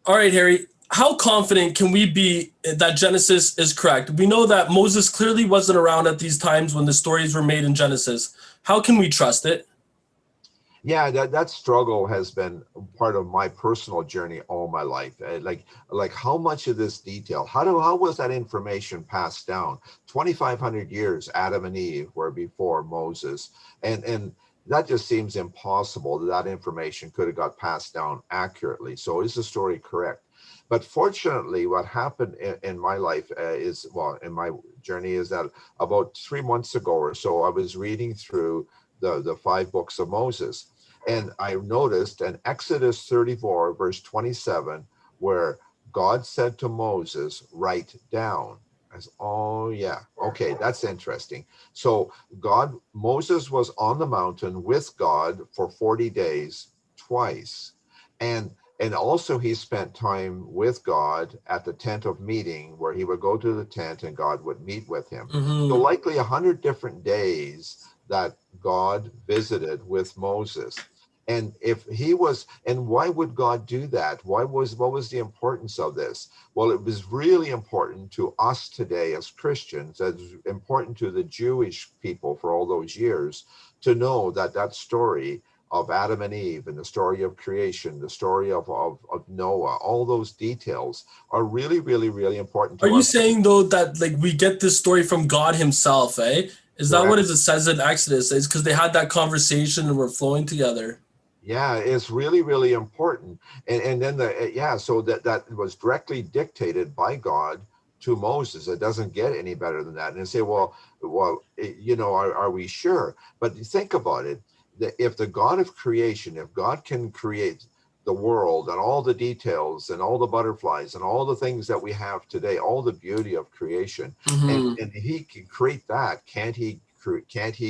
All right, Harry. How confident can we be that Genesis is correct? We know that Moses clearly wasn't around at these times when the stories were made in Genesis. How can we trust it? Yeah, that struggle has been part of my personal journey all my life. Like how much of this detail, how was that information passed down? 2,500 years, Adam and Eve were before Moses, and that just seems impossible that that information could have got passed down accurately. So is the story correct? But fortunately, what happened in my life is, well, in my journey, is that about 3 months ago or so, I was reading through the five books of Moses. And I noticed in Exodus 34, verse 27, where God said to Moses, write down. I said, oh, yeah. Okay, that's interesting. So Moses was on the mountain with God for 40 days twice. And and also he spent time with God at the tent of meeting, where he would go to the tent and God would meet with him. So Hmm. likely 100 different days that God visited with Moses. And if he was, and why would God do that? What was the importance of this? Well, it was really important to us today as Christians, as important to the Jewish people for all those years, to know that that story of Adam and Eve and the story of creation, the story of Noah, all those details are really, really, really important Are to you us. saying though that like we get this story from God Himself? Eh? Is that what Correct. it says in Exodus? It's because they had that conversation and were flowing together. Yeah, it's really, really important. And then yeah, so that was directly dictated by God to Moses. It doesn't get any better than that. And they say, are we sure? But think about it. If the God of creation, if God can create the world and all the details and all the butterflies and all the things that we have today, all the beauty of creation, Hmm. and he can create that, can't he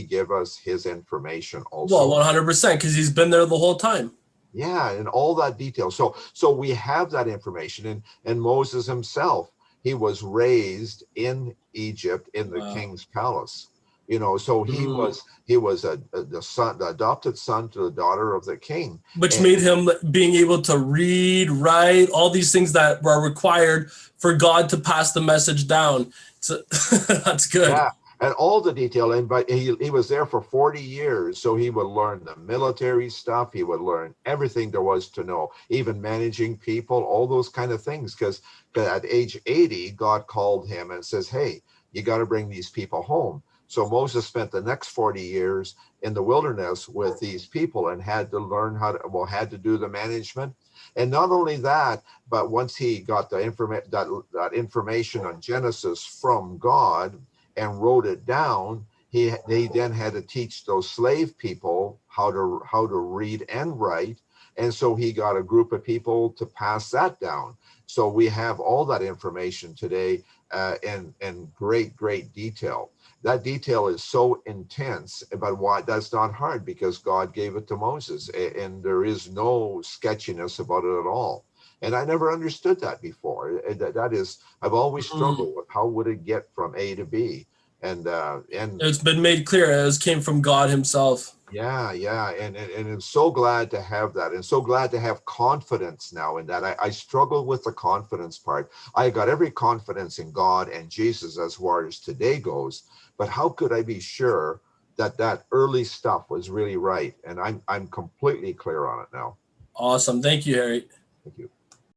give us his information Well, also? 100%, because He's been there the whole time. Yeah, and all that detail. So we have that information, and Moses himself, he was raised in Egypt in the Wow. king's palace. So Mhm. he was the son, the adopted son to the daughter of the king. Which And made him being able to read, write, all these things that were required for God to pass the message down. So that's good. yeah, and all the detail. And but he was there for 40 years, so he would learn the military stuff. He would learn everything there was to know, even managing people, all those kind of things. Because at age 80, God called him and says, "Hey, you got to bring these people home." So Moses spent the next 40 years in the wilderness with these people and had to learn had to do the management. And not only that, but once he got that information on Genesis from God and wrote it down, he then had to teach those slave people how to read and write. And so he got a group of people to pass that down. So we have all that information today in great detail. That detail is so intense, but why that's not hard, because God gave it to Moses, and there is no sketchiness about it at all. And I never understood that before. That is, I've always Mhm. struggled with how would it get from A to B, and It's been made clear it came from God Himself. yeah, and I'm so glad to have that, and so glad to have confidence now in that. I struggle with the confidence part. I got every confidence in God and Jesus as far as today goes, but how could I be sure that that early stuff was really right? And I'm completely clear on it now. Awesome. Thank you, Harry. Thank you.